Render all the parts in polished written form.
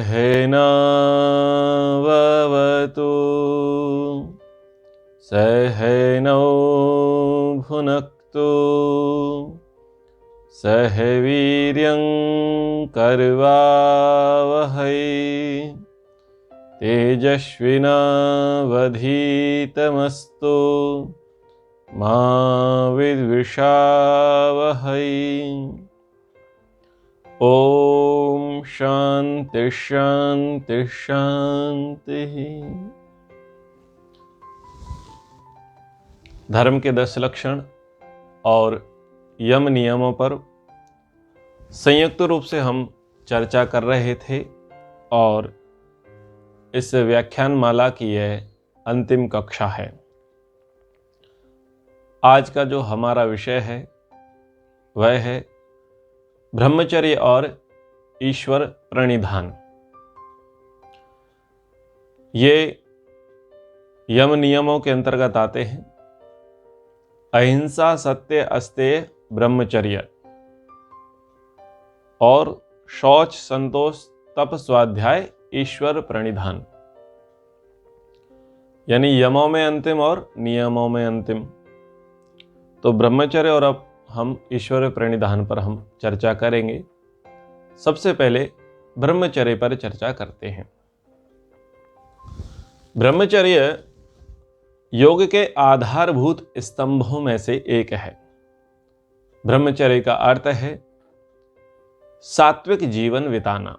सहनाववतु सहनौ भुनक्तु सह वीर्यं करवावहै तेजस्विनावधीतमस्तु मा विद्विषावहै। ओम शांति शांति शांति। धर्म के 10 लक्षण और यम नियमों पर संयुक्त रूप से हम चर्चा कर रहे थे और इस व्याख्यान माला की यह अंतिम कक्षा है। आज का जो हमारा विषय है वह है ब्रह्मचर्य और ईश्वर प्रणिधान। ये यम नियमों के अंतर्गत आते हैं। अहिंसा, सत्य, अस्तेय, ब्रह्मचर्य और शौच, संतोष, तप, स्वाध्याय, ईश्वर प्रणिधान, यानी यमों में अंतिम और नियमों में अंतिम। तो ब्रह्मचर्य और अब हम ईश्वर प्रणिधान पर हम चर्चा करेंगे। सबसे पहले ब्रह्मचर्य पर चर्चा करते हैं। ब्रह्मचर्य योग के आधारभूत स्तंभों में से एक है। ब्रह्मचर्य का अर्थ है सात्विक जीवन बिताना,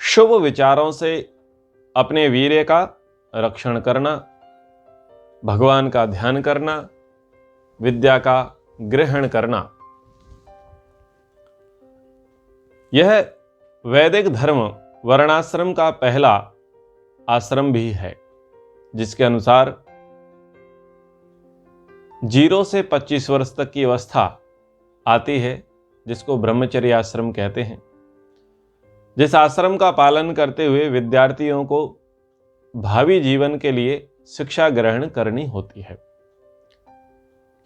शुभ विचारों से अपने वीर्य का रक्षण करना, भगवान का ध्यान करना, विद्या का ग्रहण करना। यह वैदिक धर्म वर्णाश्रम का पहला आश्रम भी है, जिसके अनुसार 0 से 25 वर्ष तक की अवस्था आती है, जिसको ब्रह्मचर्य आश्रम कहते हैं। जिस आश्रम का पालन करते हुए विद्यार्थियों को भावी जीवन के लिए शिक्षा ग्रहण करनी होती है,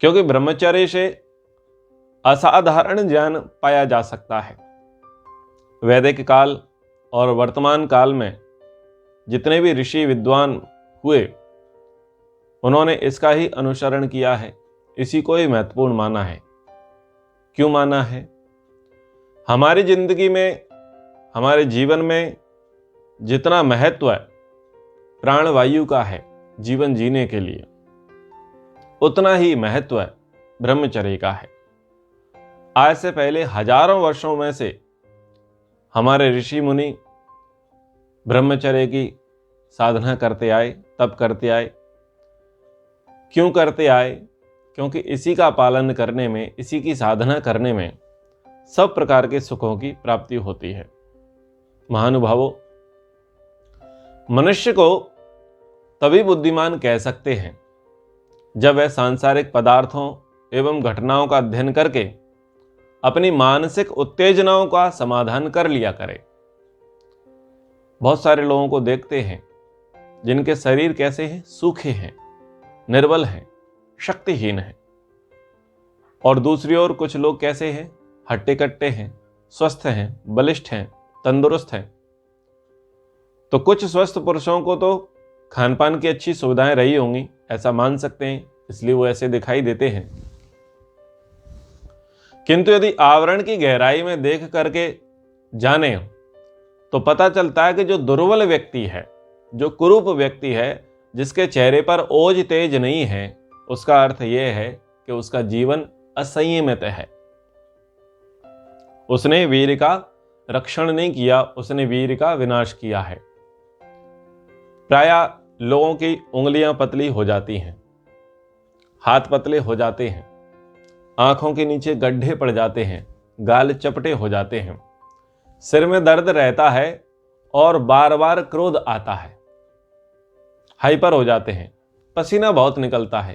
क्योंकि ब्रह्मचर्य से असाधारण ज्ञान पाया जा सकता है। वैदिक काल और वर्तमान काल में जितने भी ऋषि विद्वान हुए, उन्होंने इसका ही अनुसरण किया है, इसी को ही महत्वपूर्ण माना है। क्यों माना है? हमारी जिंदगी में, हमारे जीवन में जितना महत्व है प्राणवायु का है जीवन जीने के लिए, उतना ही महत्व ब्रह्मचर्य का है। आज से पहले हजारों वर्षों में से हमारे ऋषि मुनि ब्रह्मचर्य की साधना करते आए, तप करते आए। क्यों करते आए? क्योंकि इसी का पालन करने में, इसी की साधना करने में सब प्रकार के सुखों की प्राप्ति होती है। महानुभावों, मनुष्य को तभी बुद्धिमान कह सकते हैं जब वह सांसारिक पदार्थों एवं घटनाओं का अध्ययन करके अपनी मानसिक उत्तेजनाओं का समाधान कर लिया करे। बहुत सारे लोगों को देखते हैं जिनके शरीर कैसे हैं, सूखे हैं, निर्बल हैं, शक्तिहीन हैं, और दूसरी ओर कुछ लोग कैसे हैं, हट्टे कट्टे हैं, स्वस्थ हैं, बलिष्ठ हैं, तंदुरुस्त हैं। तो कुछ स्वस्थ पुरुषों को तो खान पान की अच्छी सुविधाएं रही होंगी, ऐसा मान सकते हैं, इसलिए वो ऐसे दिखाई देते हैं। किंतु यदि आवरण की गहराई में देख करके जाने तो पता चलता है कि जो दुर्बल व्यक्ति है, जो कुरूप व्यक्ति है, जिसके चेहरे पर ओज तेज नहीं है, उसका अर्थ यह है कि उसका जीवन असंयमित है। उसने वीर का रक्षण नहीं किया, उसने वीर का विनाश किया है। प्रायः लोगों की उंगलियां पतली हो जाती हैं, हाथ पतले हो जाते हैं, आंखों के नीचे गड्ढे पड़ जाते हैं, गाल चपटे हो जाते हैं, सिर में दर्द रहता है और बार बार क्रोध आता है, हाइपर हो जाते हैं, पसीना बहुत निकलता है।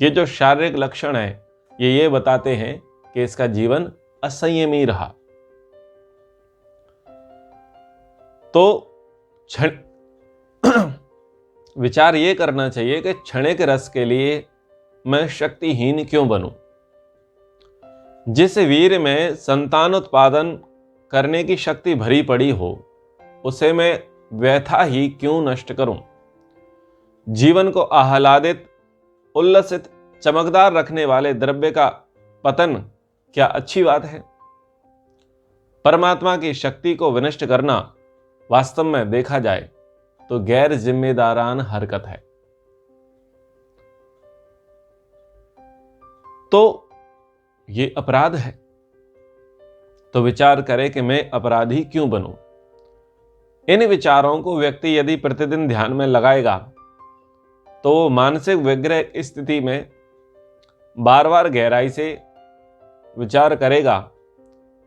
ये जो शारीरिक लक्षण है, ये बताते हैं कि इसका जीवन असंयमी रहा। तो विचार ये करना चाहिए कि क्षणिक रस के लिए मैं शक्तिहीन क्यों बनूं। जिस वीर में संतान उत्पादन करने की शक्ति भरी पड़ी हो, उसे मैं व्यथा ही क्यों नष्ट करूं? जीवन को आह्लादित, उल्लसित, चमकदार रखने वाले द्रव्य का पतन क्या अच्छी बात है? परमात्मा की शक्ति को विनष्ट करना वास्तव में देखा जाए तो गैर जिम्मेदारान हरकत है। तो ये अपराध है। तो विचार करे कि मैं अपराधी क्यों बनूं? इन विचारों को व्यक्ति यदि प्रतिदिन ध्यान में लगाएगा तो वो मानसिक विग्रह स्थिति में बार बार गहराई से विचार करेगा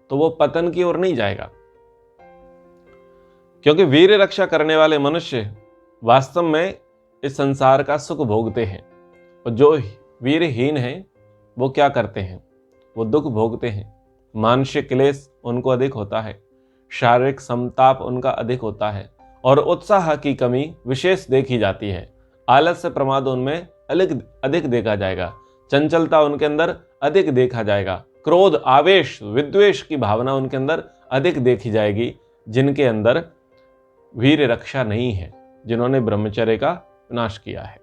तो वो पतन की ओर नहीं जाएगा। क्योंकि वीर रक्षा करने वाले मनुष्य वास्तव में इस संसार का सुख भोगते हैं, और जो वीरहीन हैं वो क्या करते हैं? वो दुख भोगते हैं। मानसिक क्लेश उनको अधिक होता है, शारीरिक संताप उनका अधिक होता है, और उत्साह की कमी विशेष देखी जाती है। आलस्य प्रमाद उनमें अधिक देखा जाएगा, चंचलता उनके अंदर अधिक देखा जाएगा, क्रोध, आवेश, विद्वेष की भावना उनके अंदर अधिक देखी जाएगी, जिनके अंदर वीर रक्षा नहीं है, जिन्होंने ब्रह्मचर्य का विनाश किया है।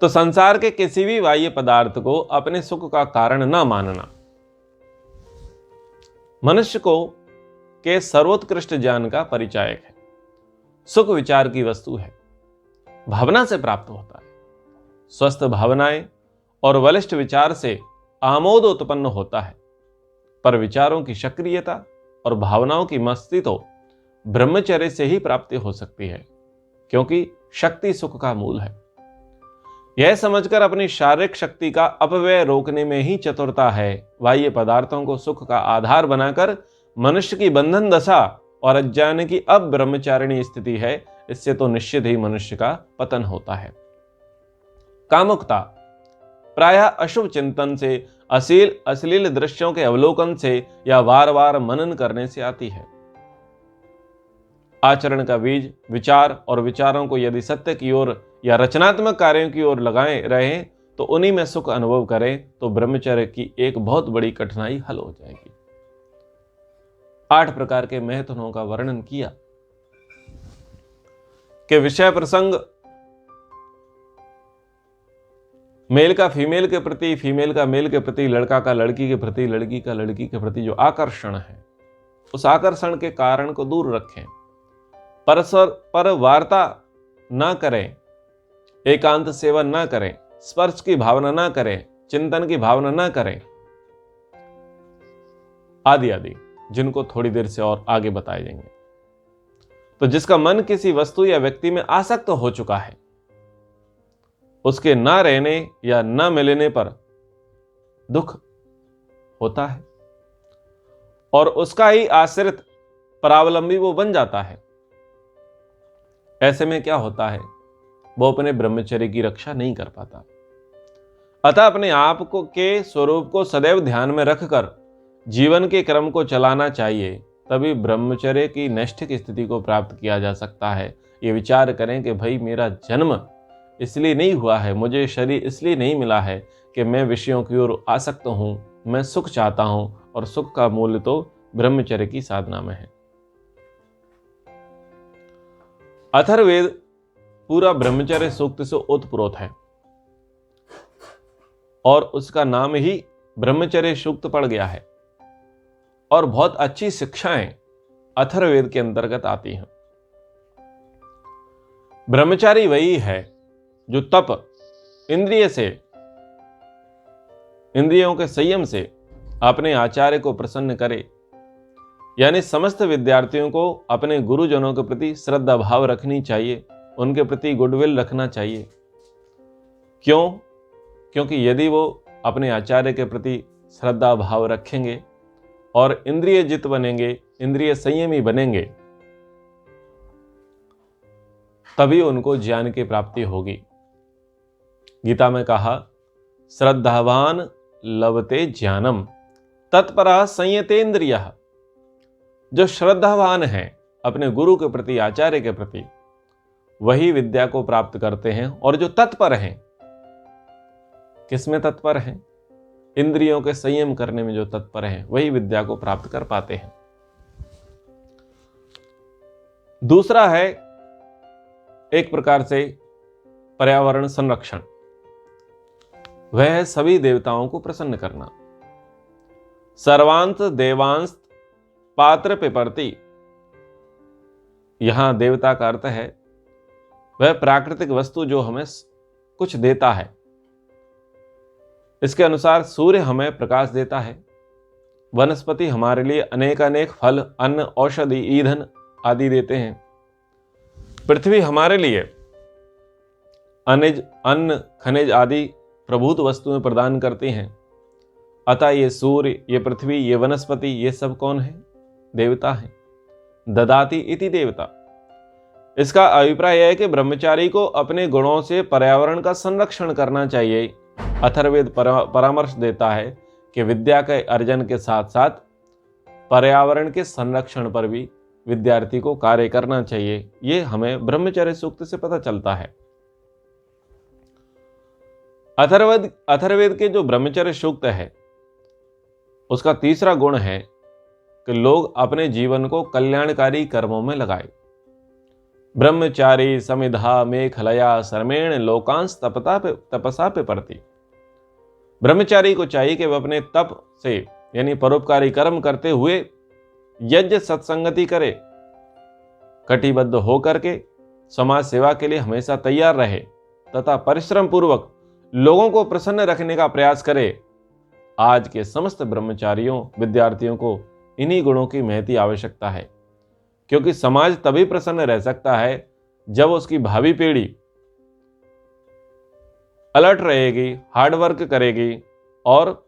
तो संसार के किसी भी बाह्य पदार्थ को अपने सुख का कारण न मानना मनुष्य को के सर्वोत्कृष्ट ज्ञान का परिचायक है। सुख विचार की वस्तु है, भावना से प्राप्त होता है। स्वस्थ भावनाएं और बलिष्ठ विचार से आमोद उत्पन्न होता है, पर विचारों की सक्रियता और भावनाओं की मस्ती तो ब्रह्मचर्य से ही प्राप्ति हो सकती है, क्योंकि शक्ति सुख का मूल है। यह समझकर अपनी शारीरिक शक्ति का अपव्यय रोकने में ही चतुरता है। बाह्य पदार्थों को सुख का आधार बनाकर मनुष्य की बंधन दशा और अज्ञान की अब ब्रह्मचारिणी स्थिति है, इससे तो निश्चित ही मनुष्य का पतन होता है। कामुकता प्रायः अशुभ चिंतन से, अश्लील दृश्यों के अवलोकन से या बार बार मनन करने से आती है। आचरण का बीज विचार, और विचारों को यदि सत्य की ओर या रचनात्मक कार्यों की ओर लगाए रहें तो उन्हीं में सुख अनुभव करें तो ब्रह्मचर्य की एक बहुत बड़ी कठिनाई हल हो जाएगी। 8 प्रकार के महत्वों का वर्णन किया कि विषय प्रसंग मेल का फीमेल के प्रति, फीमेल का मेल के प्रति, लड़का का लड़की के प्रति, लड़की का लड़की के प्रति जो आकर्षण है, उस आकर्षण के कारण को दूर रखें। परस्पर पर वार्ता ना करें, एकांत सेवन ना करें, स्पर्श की भावना ना करें, चिंतन की भावना ना करें, आदि आदि, जिनको थोड़ी देर से और आगे बताए जाएंगे। तो जिसका मन किसी वस्तु या व्यक्ति में आसक्त हो चुका है, उसके ना रहने या ना मिलने पर दुख होता है, और उसका ही आश्रित परावलंबी वो बन जाता है। ऐसे में क्या होता है? वो अपने ब्रह्मचर्य की रक्षा नहीं कर पाता। अतः अपने आप को के स्वरूप को सदैव ध्यान में रखकर जीवन के क्रम को चलाना चाहिए, तभी ब्रह्मचर्य की नैष्ठिक स्थिति को प्राप्त किया जा सकता है। ये विचार करें कि भाई मेरा जन्म इसलिए नहीं हुआ है, मुझे शरीर इसलिए नहीं मिला है कि मैं विषयों की ओर आसक्त हूं, मैं सुख चाहता हूं, और सुख का मूल्य तो ब्रह्मचर्य की साधना में है। अथर्ववेद पूरा ब्रह्मचर्य सूक्त से ओतप्रोत है, और उसका नाम ही ब्रह्मचर्य सूक्त पड़ गया है, और बहुत अच्छी शिक्षाएं अथर्ववेद के अंतर्गत आती हैं। ब्रह्मचारी वही है जो तप, इंद्रियों के संयम से अपने आचार्य को प्रसन्न करे। यानी समस्त विद्यार्थियों को अपने गुरुजनों के प्रति श्रद्धा भाव रखनी चाहिए, उनके प्रति गुडविल रखना चाहिए। क्यों? क्योंकि यदि वो अपने आचार्य के प्रति श्रद्धा भाव रखेंगे और इंद्रिय जित बनेंगे, इंद्रिय संयमी बनेंगे, तभी उनको ज्ञान की प्राप्ति होगी। गीता में कहा, श्रद्धावान लभते ज्ञानम तत्परः संयतेन्द्रियः। जो श्रद्धावान हैं अपने गुरु के प्रति, आचार्य के प्रति, वही विद्या को प्राप्त करते हैं। और जो तत्पर हैं, किसमें तत्पर हैं? इंद्रियों के संयम करने में जो तत्पर हैं वही विद्या को प्राप्त कर पाते हैं। दूसरा है एक प्रकार से पर्यावरण संरक्षण, वह है सभी देवताओं को प्रसन्न करना। सर्वांत देवांश पात्र पिपर्ति, यहां देवता का अर्थ है वह प्राकृतिक वस्तु जो हमें कुछ देता है। इसके अनुसार सूर्य हमें प्रकाश देता है, वनस्पति हमारे लिए अनेक अनेक फल, अन्न, औषधि, ईंधन आदि देते हैं। पृथ्वी हमारे लिए अन्न, खनिज आदि प्रभूत वस्तुएं प्रदान करती हैं। अतः ये सूर्य, ये पृथ्वी, ये वनस्पति, ये सब कौन है? देवता हैं। ददाति इति देवता। इसका अभिप्राय है कि ब्रह्मचारी को अपने गुणों से पर्यावरण का संरक्षण करना चाहिए। अथर्ववेद परामर्श देता है कि विद्या के अर्जन के साथ साथ पर्यावरण के संरक्षण पर भी विद्यार्थी को कार्य करना चाहिए। ये हमें ब्रह्मचर्य सूक्त से पता चलता है। अथर्ववेद के जो ब्रह्मचर्य सूक्त है उसका तीसरा गुण है कि लोग अपने जीवन को कल्याणकारी कर्मों में लगाए। ब्रह्मचारी समिधा मेखलया सर्मेण लोकांश तपसा पिपर्ति। ब्रह्मचारी को चाहिए कि वह अपने तप से यानी परोपकारी कर्म करते हुए यज्ञ सत्संगति करे, कटिबद्ध होकर के समाज सेवा के लिए हमेशा तैयार रहे तथा परिश्रम पूर्वक लोगों को प्रसन्न रखने का प्रयास करे। आज के समस्त ब्रह्मचारियों, विद्यार्थियों को इन्हीं गुणों की महती आवश्यकता है, क्योंकि समाज तभी प्रसन्न रह सकता है जब उसकी भावी पीढ़ी अलर्ट रहेगी, हार्डवर्क करेगी और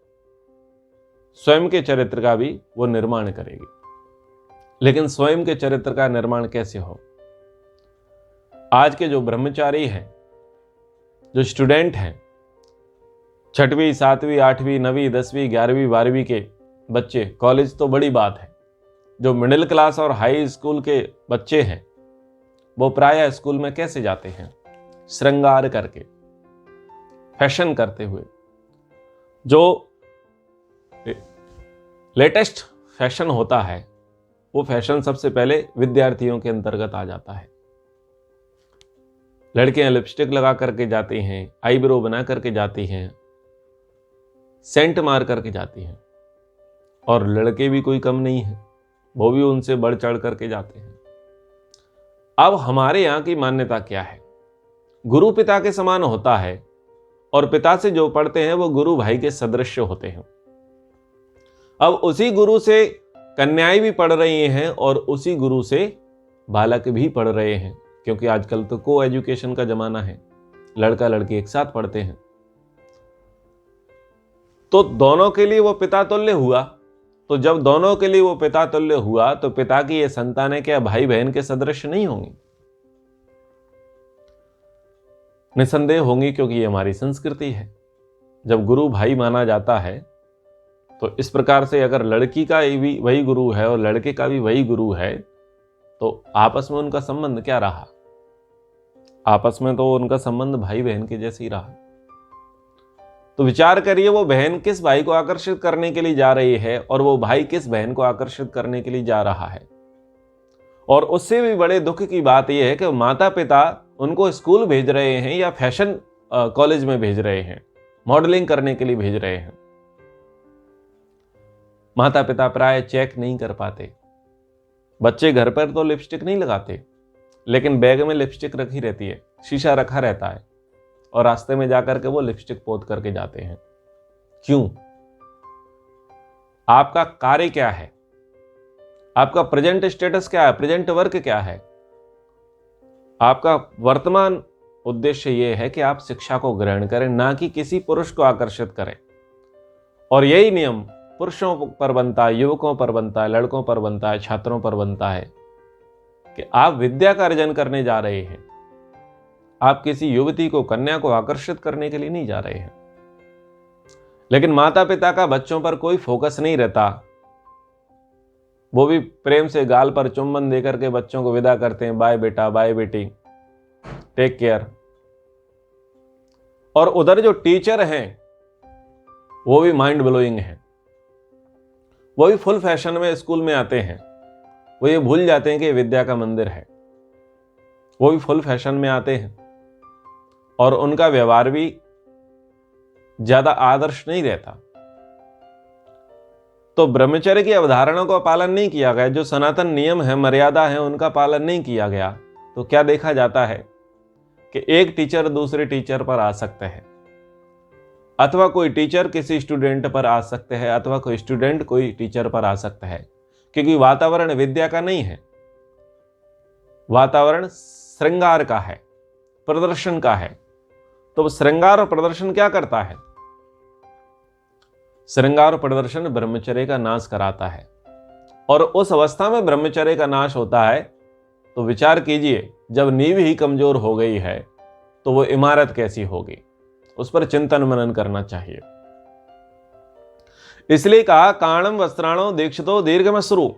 स्वयं के चरित्र का भी वो निर्माण करेगी। लेकिन स्वयं के चरित्र का निर्माण कैसे हो? आज के जो ब्रह्मचारी हैं, जो स्टूडेंट हैं, 6वीं 7वीं 8वीं 9वीं 10वीं 11वीं 12वीं के बच्चे, कॉलेज तो बड़ी बात है, जो मिडिल क्लास और हाई स्कूल के बच्चे हैं वो प्रायः स्कूल में कैसे जाते हैं? श्रृंगार करके, फैशन करते हुए। जो लेटेस्ट फैशन होता है वो फैशन सबसे पहले विद्यार्थियों के अंतर्गत आ जाता है। लड़कियां लिपस्टिक लगा करके जाती हैं, आईब्रो बना करके जाती हैं, सेंट मार करके जाती हैं, और लड़के भी कोई कम नहीं है, वो भी उनसे बढ़ चढ़ करके जाते हैं। अब हमारे यहाँ की मान्यता क्या है? गुरु पिता के समान होता है और पिता से जो पढ़ते हैं वो गुरु भाई के सदृश होते हैं। अब उसी गुरु से कन्याएं भी पढ़ रही हैं और उसी गुरु से बालक भी पढ़ रहे हैं, क्योंकि आजकल तो को एजुकेशन का जमाना है, लड़का लड़की एक साथ पढ़ते हैं। तो दोनों के लिए वो पिता तुल्य हुआ। तो जब दोनों के लिए वो पिता तुल्य हुआ तो पिता की ये संतानें क्या भाई बहन के सदृश नहीं होंगी? निसंदेह होंगी, क्योंकि ये हमारी संस्कृति है। जब गुरु भाई माना जाता है तो इस प्रकार से अगर लड़की का भी वही गुरु है और लड़के का भी वही गुरु है तो आपस में उनका संबंध क्या रहा? आपस में तो उनका संबंध भाई बहन के जैसे ही रहा। तो विचार करिए, वो बहन किस भाई को आकर्षित करने के लिए जा रही है और वो भाई किस बहन को आकर्षित करने के लिए जा रहा है। और उससे भी बड़े दुख की बात यह है कि माता पिता उनको स्कूल भेज रहे हैं या फैशन कॉलेज में भेज रहे हैं, मॉडलिंग करने के लिए भेज रहे हैं। माता पिता प्राय चेक नहीं कर पाते। बच्चे घर पर तो लिपस्टिक नहीं लगाते, लेकिन बैग में लिपस्टिक रखी रहती है, शीशा रखा रहता है, और रास्ते में जाकर के वो लिपस्टिक पोत करके जाते हैं। क्यों? आपका कार्य क्या है? आपका प्रेजेंट स्टेटस क्या है? प्रेजेंट वर्क क्या है? आपका वर्तमान उद्देश्य यह है कि आप शिक्षा को ग्रहण करें, ना कि किसी पुरुष को आकर्षित करें। और यही नियम पुरुषों पर बनता है, युवकों पर बनता है, लड़कों पर बनता है, छात्रों पर बनता है कि आप विद्या का अर्जन करने जा रहे हैं। आप किसी युवती को, कन्या को आकर्षित करने के लिए नहीं जा रहे हैं। लेकिन माता पिता का बच्चों पर कोई फोकस नहीं रहता। वो भी प्रेम से गाल पर चुम्बन देकर के बच्चों को विदा करते हैं, बाय बेटा, बाय बेटी, टेक केयर। और उधर जो टीचर हैं वो भी माइंड ब्लोइंग है। वो भी फुल फैशन में स्कूल में आते हैं, वो ये भूल जाते हैं कि विद्या का मंदिर है। वो भी फुल फैशन में आते हैं और उनका व्यवहार भी ज्यादा आदर्श नहीं रहता। तो ब्रह्मचर्य की अवधारणा का पालन नहीं किया गया, जो सनातन नियम है, मर्यादा है, उनका पालन नहीं किया गया, तो क्या देखा जाता है कि एक टीचर दूसरे टीचर पर आ सकते हैं, अथवा कोई टीचर किसी स्टूडेंट पर आ सकते हैं, अथवा कोई स्टूडेंट कोई टीचर पर आ सकता है, क्योंकि वातावरण विद्या का नहीं है, वातावरण श्रृंगार का है, प्रदर्शन का है। तो श्रृंगार और प्रदर्शन क्या करता है? श्रृंगार और प्रदर्शन ब्रह्मचर्य का नाश कराता है, और उस अवस्था में ब्रह्मचर्य का नाश होता है तो विचार कीजिए, जब नींव ही कमजोर हो गई है तो वो इमारत कैसी होगी? उस पर चिंतन मनन करना चाहिए। इसलिए कहा, काणम वस्त्राणो दीक्षितो दीर्घमश्रु,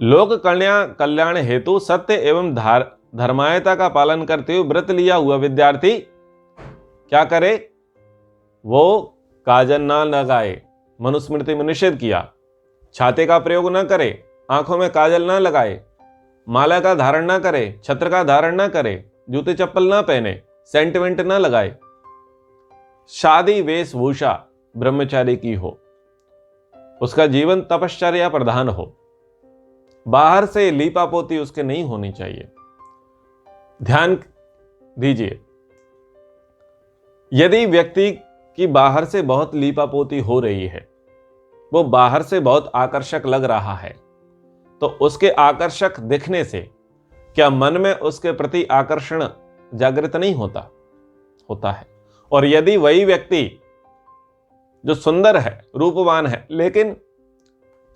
लोक कल्याण हेतु सत्य एवं धर्मायता का पालन करते हुए व्रत लिया हुआ विद्यार्थी क्या करे? वो काजल ना लगाए, मनुस्मृति में निषेध किया। छाते का प्रयोग ना करे, आंखों में काजल ना लगाए, माला का धारण ना करे, छत्र का धारण ना करे, जूते चप्पल ना पहने, सेंटिमेंट ना लगाए, शादी वेशभूषा ब्रह्मचारी की हो, उसका जीवन तपश्चर्या प्रधान हो, बाहर से लीपापोती उसके नहीं होनी चाहिए। ध्यान दीजिए, यदि व्यक्ति की बाहर से बहुत लीपापोती हो रही है, वो बाहर से बहुत आकर्षक लग रहा है, तो उसके आकर्षक दिखने से क्या मन में उसके प्रति आकर्षण जागृत नहीं होता? होता है। और यदि वही व्यक्ति जो सुंदर है, रूपवान है, लेकिन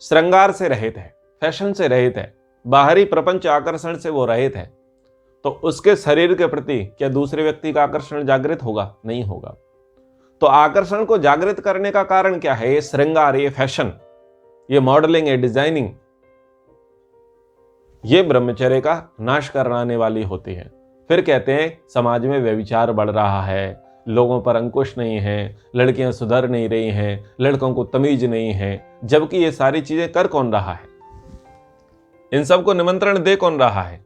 श्रृंगार से रहित है, फैशन से रहित है, बाहरी प्रपंच आकर्षण से वो रहित है, तो उसके शरीर के प्रति क्या दूसरे व्यक्ति का आकर्षण जागृत होगा? नहीं होगा। तो आकर्षण को जागृत करने का कारण क्या है? ये श्रृंगार, ये फैशन, ये मॉडलिंग, ये डिजाइनिंग, ये ब्रह्मचर्य का नाश कराने वाली होती है। फिर कहते हैं समाज में व्यभिचार बढ़ रहा है, लोगों पर अंकुश नहीं है, लड़कियां सुधर नहीं रही हैं, लड़कों को तमीज नहीं है, जबकि ये सारी चीजें कर कौन रहा है? इन सबको निमंत्रण दे कौन रहा है?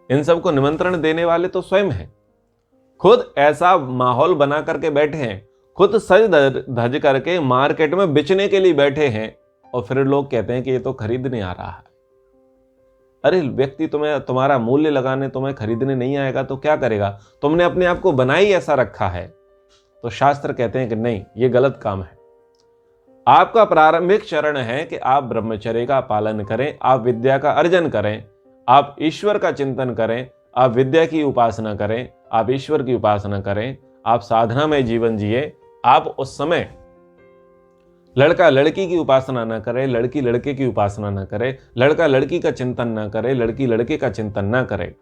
इन सबको निमंत्रण देने वाले तो स्वयं हैं। खुद ऐसा माहौल बना करके बैठे हैं, खुद सज धज करके मार्केट में बेचने के लिए बैठे हैं, और फिर लोग कहते हैं कि ये तो खरीदने आ रहा है। अरे व्यक्ति तुम्हारा मूल्य लगाने तुम्हें खरीदने नहीं आएगा तो क्या करेगा? तुमने अपने आप को बनाई ऐसा रखा है। तो शास्त्र कहते हैं कि नहीं, ये गलत काम है। आपका प्रारंभिक चरण है कि आप ब्रह्मचर्य का पालन करें, आप विद्या का अर्जन करें, आप ईश्वर का चिंतन करें, आप विद्या की उपासना करें, आप ईश्वर की उपासना करें, आप साधना में जीवन जिए। आप उस समय लड़का लड़की की उपासना न करे, लड़की लड़के की उपासना न करे, लड़का लड़की का चिंतन न करे, लड़की लड़के का चिंतन न करे,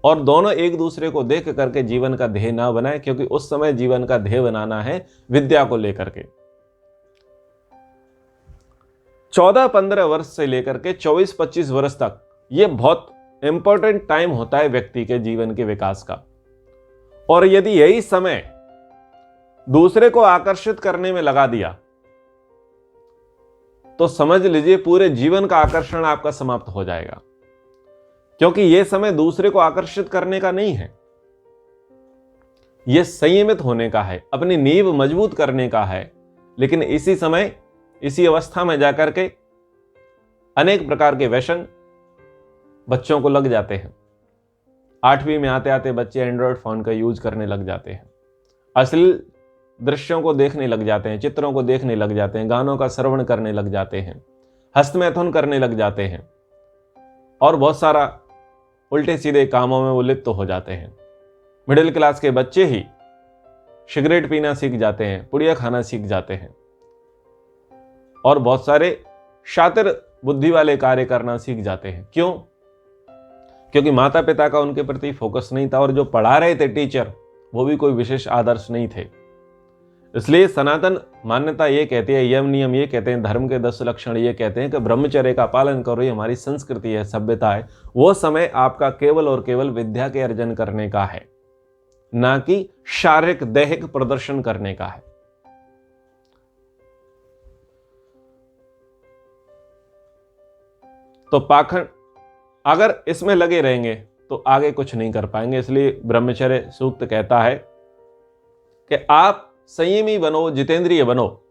और दोनों एक दूसरे को देख करके जीवन का ध्येय ना बनाए, क्योंकि उस समय जीवन का ध्येय बनाना है विद्या को लेकर के। 14-15 वर्ष से लेकर के 24-25 वर्ष तक ये बहुत इंपॉर्टेंट टाइम होता है व्यक्ति के जीवन के विकास का। और यदि यही समय दूसरे को आकर्षित करने में लगा दिया तो समझ लीजिए पूरे जीवन का आकर्षण आपका समाप्त हो जाएगा, क्योंकि यह समय दूसरे को आकर्षित करने का नहीं है, यह संयमित होने का है, अपनी नींव मजबूत करने का है। लेकिन इसी समय, इसी अवस्था में जाकर के अनेक प्रकार के व्यसन बच्चों को लग जाते हैं। 8वीं में आते आते बच्चे एंड्रॉयड फोन का यूज करने लग जाते हैं, अश्लील दृश्यों को देखने लग जाते हैं, चित्रों को देखने लग जाते हैं, गानों का श्रवण करने लग जाते हैं, हस्तमैथुन करने लग जाते हैं, और बहुत सारा उल्टे सीधे कामों में वो लिप्त हो जाते हैं। मिडिल क्लास के बच्चे ही सिगरेट पीना सीख जाते हैं, पुड़िया खाना सीख जाते हैं, और बहुत सारे शातिर बुद्धि वाले कार्य करना सीख जाते हैं। क्यों? क्योंकि माता पिता का उनके प्रति फोकस नहीं था, और जो पढ़ा रहे थे टीचर वो भी कोई विशेष आदर्श नहीं थे। इसलिए सनातन मान्यता ये कहती है, यम नियम ये कहते हैं, धर्म के 10 लक्षण ये कहते हैं कि ब्रह्मचर्य का पालन करो, ये हमारी संस्कृति है, सभ्यता है। वो समय आपका केवल और केवल विद्या के अर्जन करने का है। ना कि शारीरिक दैहिक प्रदर्शन करने का है। तो पाखंड अगर इसमें लगे रहेंगे तो आगे कुछ नहीं कर पाएंगे। इसलिए ब्रह्मचर्य सूक्त कहता है कि आप संयमी बनो, जितेंद्रिय बनो,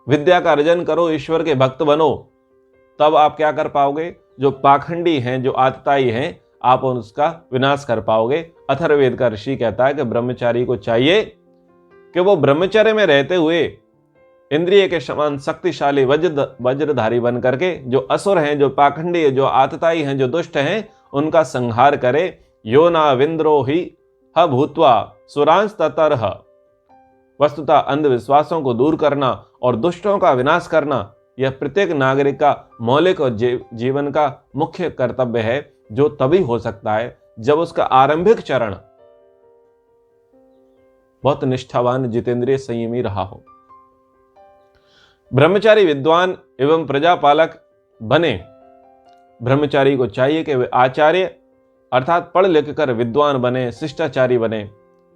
विद्या का अर्जन करो, ईश्वर के भक्त बनो, तब आप क्या कर पाओगे? जो पाखंडी हैं, जो आतताई हैं, आप उसका विनाश कर पाओगे। अथर्ववेद का ऋषि कहता है कि ब्रह्मचारी को चाहिए कि वो ब्रह्मचर्य में रहते हुए इंद्रिय के समान शक्तिशाली वज्रधारी बन करके जो असुर हैं, जो पाखंडी हैं, जो आतताई हैं, जो दुष्ट हैं, उनका संहार करे। यो ना विंद्रोही ह भूत्वा सुरांश ततरह। वस्तुतः अंधविश्वासों को दूर करना और दुष्टों का विनाश करना यह प्रत्येक नागरिक का मौलिक और जीवन का मुख्य कर्तव्य है, जो तभी हो सकता है जब उसका आरंभिक चरण बहुत निष्ठावान, जितेंद्रिय, संयमी रहा हो। ब्रह्मचारी विद्वान एवं प्रजापालक बने। ब्रह्मचारी को चाहिए कि वे आचार्य अर्थात पढ़ लिख कर विद्वान बने, शिष्टाचारी बने,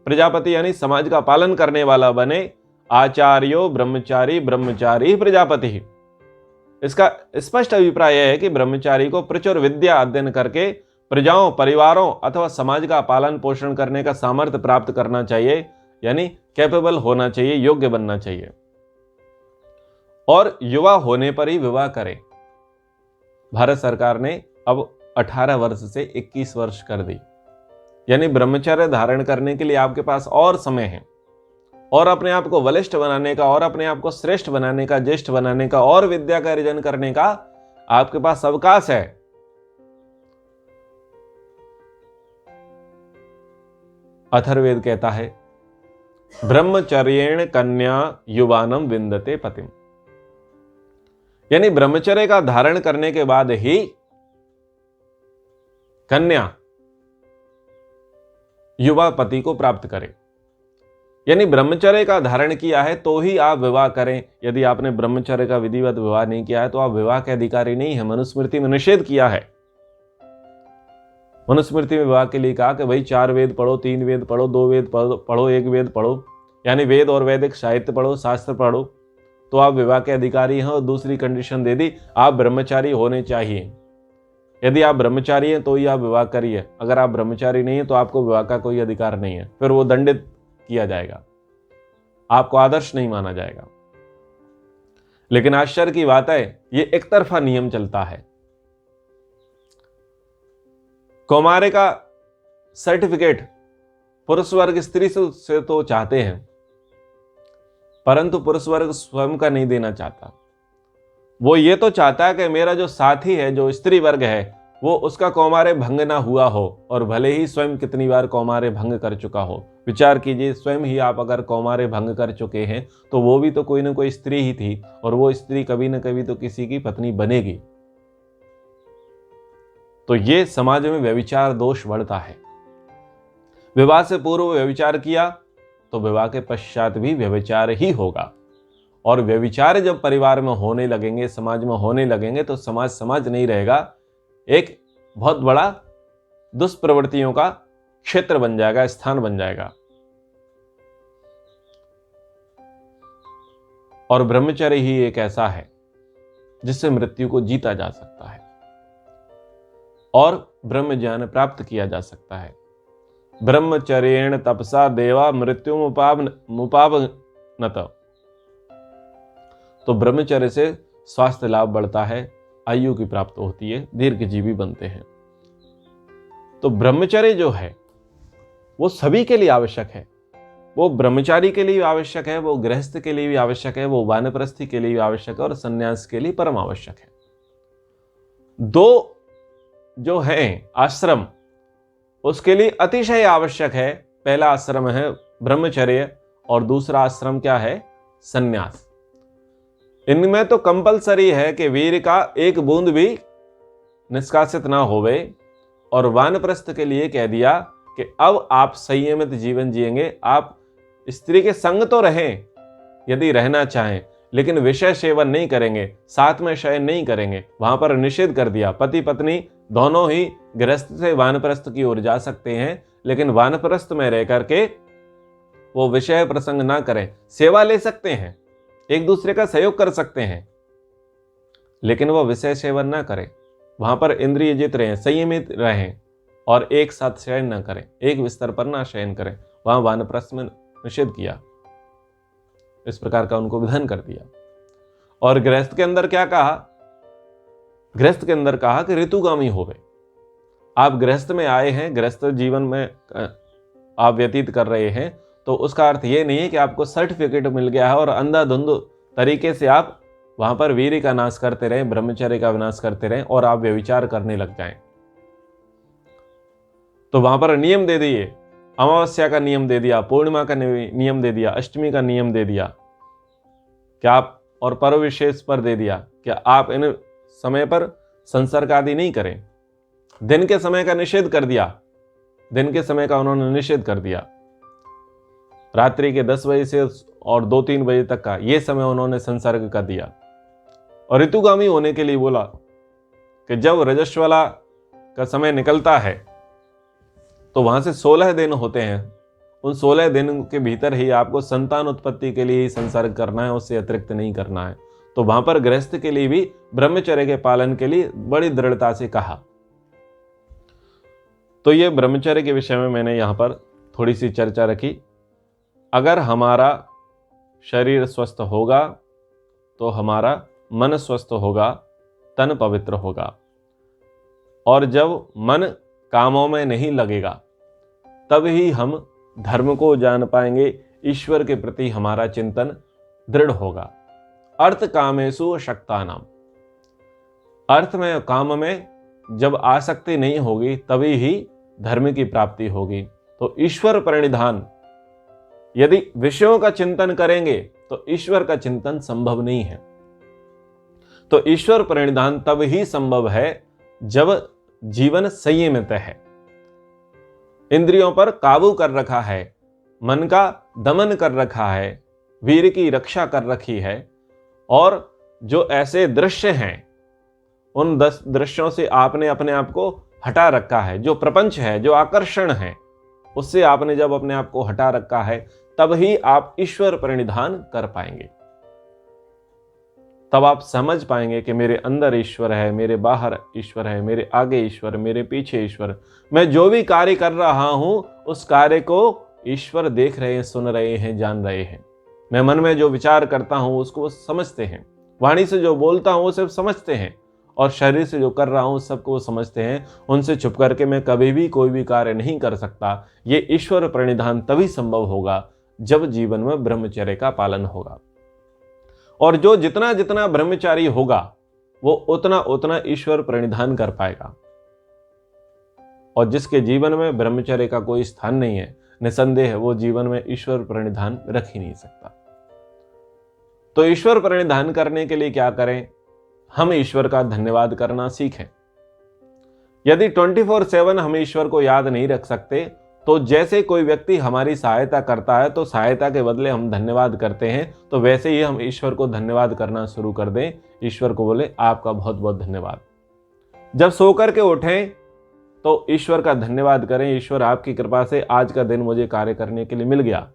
प्रजापति यानी समाज का पालन करने वाला बने। आचार्यो ब्रह्मचारी, ब्रह्मचारी प्रजापति। इसका स्पष्ट अभिप्राय यह है कि ब्रह्मचारी को प्रचुर विद्या अध्ययन करके प्रजाओं, परिवारों अथवा समाज का पालन पोषण करने का सामर्थ्य प्राप्त करना चाहिए, यानी कैपेबल होना चाहिए, योग्य बनना चाहिए। और युवा होने पर ही विवाह करें। भारत सरकार ने अब 18 वर्ष से 21 वर्ष कर दी, यानी ब्रह्मचर्य धारण करने के लिए आपके पास और समय है, और अपने आप को बलिष्ठ बनाने का, और अपने आप को श्रेष्ठ बनाने का, ज्येष्ठ बनाने का, और विद्या का अर्जन करने का आपके पास अवकाश है। अथर्ववेद कहता है ब्रह्मचर्येण कन्या युवानम विंदते पतिम, यानी ब्रह्मचर्य का धारण करने के बाद ही कन्या युवा पति को प्राप्त करे। यानी ब्रह्मचर्य का धारण किया है तो ही आप विवाह करें। यदि आपने ब्रह्मचर्य का विधिवत विवाह नहीं किया है तो आप विवाह के अधिकारी नहीं है। मनुस्मृति में निषेध किया है। मनुस्मृति में विवाह के लिए कहा कि भाई 4 वेद पढ़ो, 3 वेद पढ़ो, 2 वेद पढ़ो, 1 वेद पढ़ो, यानी वेद और वैदिक साहित्य पढ़ो, शास्त्र पढ़ो, तो आप विवाह के अधिकारी हैं। और दूसरी कंडीशन दे दी, आप ब्रह्मचारी होने चाहिए। यदि आप ब्रह्मचारी हैं तो ही आप विवाह करिए। अगर आप ब्रह्मचारी नहीं है तो आपको विवाह का कोई अधिकार नहीं है, फिर वो दंडित किया जाएगा, आपको आदर्श नहीं माना जाएगा। लेकिन आश्चर्य की बात है, ये एक तरफा नियम चलता है। कौमार्य का सर्टिफिकेट पुरुष वर्ग स्त्री से तो चाहते हैं, परंतु पुरुष वर्ग स्वयं का नहीं देना चाहता। वो ये तो चाहता है कि मेरा जो साथी है, जो स्त्री वर्ग है, वो उसका कौमार्य भंग ना हुआ हो, और भले ही स्वयं कितनी बार कौमार्य भंग कर चुका हो। विचार कीजिए, स्वयं ही आप अगर कौमार्य भंग कर चुके हैं तो वो भी तो कोई ना कोई स्त्री ही थी, और वो स्त्री कभी ना कभी तो किसी की पत्नी बनेगी। तो ये समाज में व्यभिचार दोष बढ़ता है। विवाह से पूर्व व्यभिचार किया तो विवाह के पश्चात भी व्यभिचार ही होगा। और व्यभिचार जब परिवार में होने लगेंगे, समाज में होने लगेंगे, तो समाज नहीं रहेगा, एक बहुत बड़ा दुष्प्रवृत्तियों का क्षेत्र बन जाएगा, स्थान बन जाएगा। और ब्रह्मचर्य ही एक ऐसा है जिससे मृत्यु को जीता जा सकता है और ब्रह्म ज्ञान प्राप्त किया जा सकता है। ब्रह्मचर्येण तपसा देवा मृत्यु मुपावनत। तो ब्रह्मचर्य से स्वास्थ्य लाभ बढ़ता है, आयु की प्राप्त होती है, दीर्घजीवी बनते हैं। तो ब्रह्मचर्य जो है वो सभी के लिए आवश्यक है। वो ब्रह्मचारी के लिए भी आवश्यक है, वो गृहस्थ के लिए भी आवश्यक है, वो वानप्रस्थी के लिए भी आवश्यक है, और सन्यास के लिए परम आवश्यक है। 2 जो है आश्रम उसके लिए अतिशय आवश्यक है। पहला आश्रम है ब्रह्मचर्य और दूसरा आश्रम क्या है? सन्यास। इनमें तो कंपलसरी है कि वीर का एक बूंद भी निष्कासित ना होवे। और वानप्रस्थ के लिए कह दिया कि अब आप संयमित जीवन जिएंगे। आप स्त्री के संग तो रहें यदि रहना चाहें, लेकिन विषय सेवन नहीं करेंगे, साथ में शयन नहीं करेंगे। वहां पर निषेध कर दिया। पति पत्नी दोनों ही गृहस्थ से वानप्रस्थ की ओर जा सकते हैं, लेकिन वानप्रस्थ में रह करके वो विषय प्रसंग ना करें। सेवा ले सकते हैं, एक दूसरे का सहयोग कर सकते हैं, लेकिन वो विषय सेवन ना करें। वहां पर इंद्रिय जित रहें, संयमित रहें और एक साथ शयन ना करें, एक बिस्तर पर ना शयन करें। वहां वानप्रस्थ में निषेध किया, इस प्रकार का उनको विधान कर दिया। और गृहस्थ के अंदर क्या कहा? गृहस्थ के अंदर कहा कि ऋतुगामी होवे। आप गृहस्थ में आए हैं, गृहस्थ जीवन में आप व्यतीत कर रहे हैं, तो उसका अर्थ ये नहीं है कि आपको सर्टिफिकेट मिल गया है और अंधाधुंध तरीके से आप वहां पर वीर्य का नाश करते रहें, ब्रह्मचर्य का विनाश करते रहें और आप व्यभिचार करने लग जाएं। तो वहां पर नियम दे दिए, अमावस्या का नियम दे दिया, पूर्णिमा का नियम दे दिया, अष्टमी का नियम दे दिया क्या आप, और पर्व विशेष पर दे दिया कि आप इन समय पर संसर्ग आदि नहीं करें। दिन के समय का निषेध कर दिया, दिन के समय का उन्होंने निषेध कर दिया। रात्रि के 10 बजे से और 2-3 बजे तक का ये समय उन्होंने संसर्ग का दिया। और ऋतुगामी होने के लिए बोला कि जब रजस्वला का समय निकलता है तो वहां से 16 दिन होते हैं, उन 16 दिन के भीतर ही आपको संतान उत्पत्ति के लिए ही संसर्ग करना है, उससे अतिरिक्त नहीं करना है। तो वहां पर गृहस्थ के लिए भी ब्रह्मचर्य के पालन के लिए बड़ी दृढ़ता से कहा। तो ये ब्रह्मचर्य के विषय में मैंने यहां पर थोड़ी सी चर्चा रखी। अगर हमारा शरीर स्वस्थ होगा तो हमारा मन स्वस्थ होगा, तन पवित्र होगा। और जब मन कामों में नहीं लगेगा तब ही हम धर्म को जान पाएंगे, ईश्वर के प्रति हमारा चिंतन दृढ़ होगा। अर्थ कामेषु शक्तानाम, अर्थ में काम में जब आसक्ति नहीं होगी तभी ही धर्म की प्राप्ति होगी। तो ईश्वर प्रणिधान, यदि विषयों का चिंतन करेंगे तो ईश्वर का चिंतन संभव नहीं है। तो ईश्वर प्रणिधान तब ही संभव है जब जीवन संयमित है, इंद्रियों पर काबू कर रखा है, मन का दमन कर रखा है, वीर की रक्षा कर रखी है। और जो ऐसे दृश्य हैं उन 10 दृश्यों से आपने अपने आप को हटा रखा है। जो प्रपंच है, जो आकर्षण है, उससे आपने जब अपने आप को हटा रखा है तब ही आप ईश्वर प्रणिधान कर पाएंगे। तब आप समझ पाएंगे कि मेरे अंदर ईश्वर है, मेरे बाहर ईश्वर है, मेरे आगे ईश्वर, मेरे पीछे ईश्वर। मैं जो भी कार्य कर रहा हूं उस कार्य को ईश्वर देख रहे हैं, सुन रहे हैं, जान रहे हैं। मैं मन में जो विचार करता हूं उसको वो समझते हैं, वाणी से जो बोलता हूं वो सिर्फ समझते हैं, और शरीर से जो कर रहा हूं सबको वो समझते हैं। उनसे छुप करके मैं कभी भी कोई भी कार्य नहीं कर सकता। ये ईश्वर प्रणिधान तभी संभव होगा जब जीवन में ब्रह्मचर्य का पालन होगा। और जो जितना जितना ब्रह्मचारी होगा वो उतना उतना ईश्वर प्रणिधान कर पाएगा। और जिसके जीवन में ब्रह्मचर्य का कोई स्थान नहीं है, निसंदेह वो जीवन में ईश्वर प्रणिधान रख ही नहीं सकता। तो ईश्वर प्रणिधान करने के लिए क्या करें? हम ईश्वर का धन्यवाद करना सीखें। यदि 24/7 हम ईश्वर को याद नहीं रख सकते तो जैसे कोई व्यक्ति हमारी सहायता करता है तो सहायता के बदले हम धन्यवाद करते हैं, तो वैसे ही हम ईश्वर को धन्यवाद करना शुरू कर दें। ईश्वर को बोले आपका बहुत बहुत धन्यवाद। जब सोकर के उठें तो ईश्वर का धन्यवाद करें, ईश्वर आपकी कृपा से आज का दिन मुझे कार्य करने के लिए मिल गया।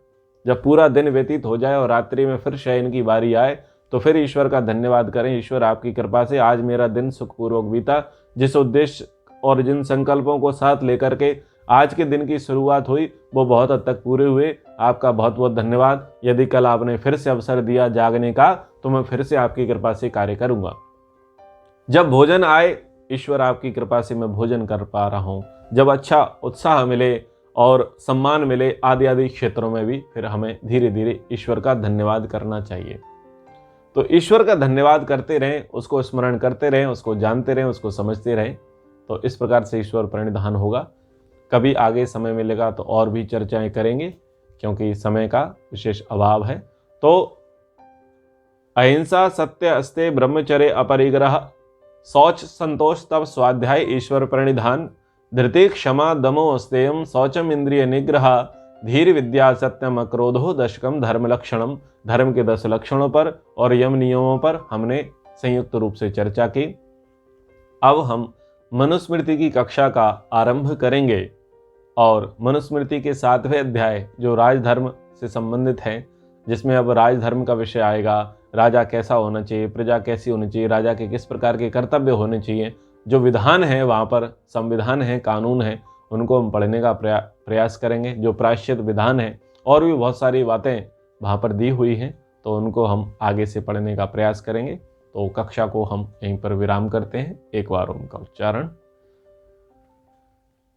जब पूरा दिन व्यतीत हो जाए और रात्रि में फिर शयन की बारी आए तो फिर ईश्वर का धन्यवाद करें, ईश्वर आपकी कृपा से आज मेरा दिन सुखपूर्वक बीता। जिस उद्देश्य और जिन संकल्पों को साथ लेकर के आज के दिन की शुरुआत हुई वो बहुत हद तक पूरे हुए, आपका बहुत बहुत धन्यवाद। यदि कल आपने फिर से अवसर दिया जागने का तो मैं फिर से आपकी कृपा से कार्य करूंगा। जब भोजन आए, ईश्वर आपकी कृपा से मैं भोजन कर पा रहा हूं। जब अच्छा उत्साह मिले और सम्मान मिले आदि आदि क्षेत्रों में भी फिर हमें धीरे धीरे ईश्वर का धन्यवाद करना चाहिए। तो ईश्वर का धन्यवाद करते रहें, उसको स्मरण करते रहें, उसको जानते रहें, उसको समझते रहें। तो इस प्रकार से ईश्वर प्रणिधान होगा। कभी आगे समय मिलेगा तो और भी चर्चाएं करेंगे क्योंकि समय का विशेष अभाव है। तो अहिंसा, सत्य, अस्तेय, ब्रह्मचर्य, अपरिग्रह, शौच, संतोष, तप, स्वाध्याय, ईश्वर प्रणिधान, धृति, क्षमा, दमो, अस्तेयम, शौचम, इंद्रिय निग्रह, धीर, विद्या, सत्यम, अक्रोधो, दशकम, धर्म लक्षणम, धर्म के 10 लक्षणों पर और यम नियमों पर हमने संयुक्त रूप से चर्चा की। अब हम मनुस्मृति की कक्षा का आरंभ करेंगे और मनुस्मृति के 7वें अध्याय जो राजधर्म से संबंधित है, जिसमें अब राजधर्म का विषय आएगा, राजा कैसा होना चाहिए, प्रजा कैसी होनी चाहिए, राजा के किस प्रकार के कर्तव्य होने चाहिए, जो विधान है वहाँ पर, संविधान है, कानून है, उनको हम पढ़ने का प्रयास करेंगे। जो प्रायश्चित विधान है और भी बहुत सारी बातें वहाँ पर दी हुई हैं, तो उनको हम आगे से पढ़ने का प्रयास करेंगे। तो कक्षा को हम यहीं पर विराम करते हैं। एक बार उनका उच्चारण।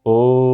ओ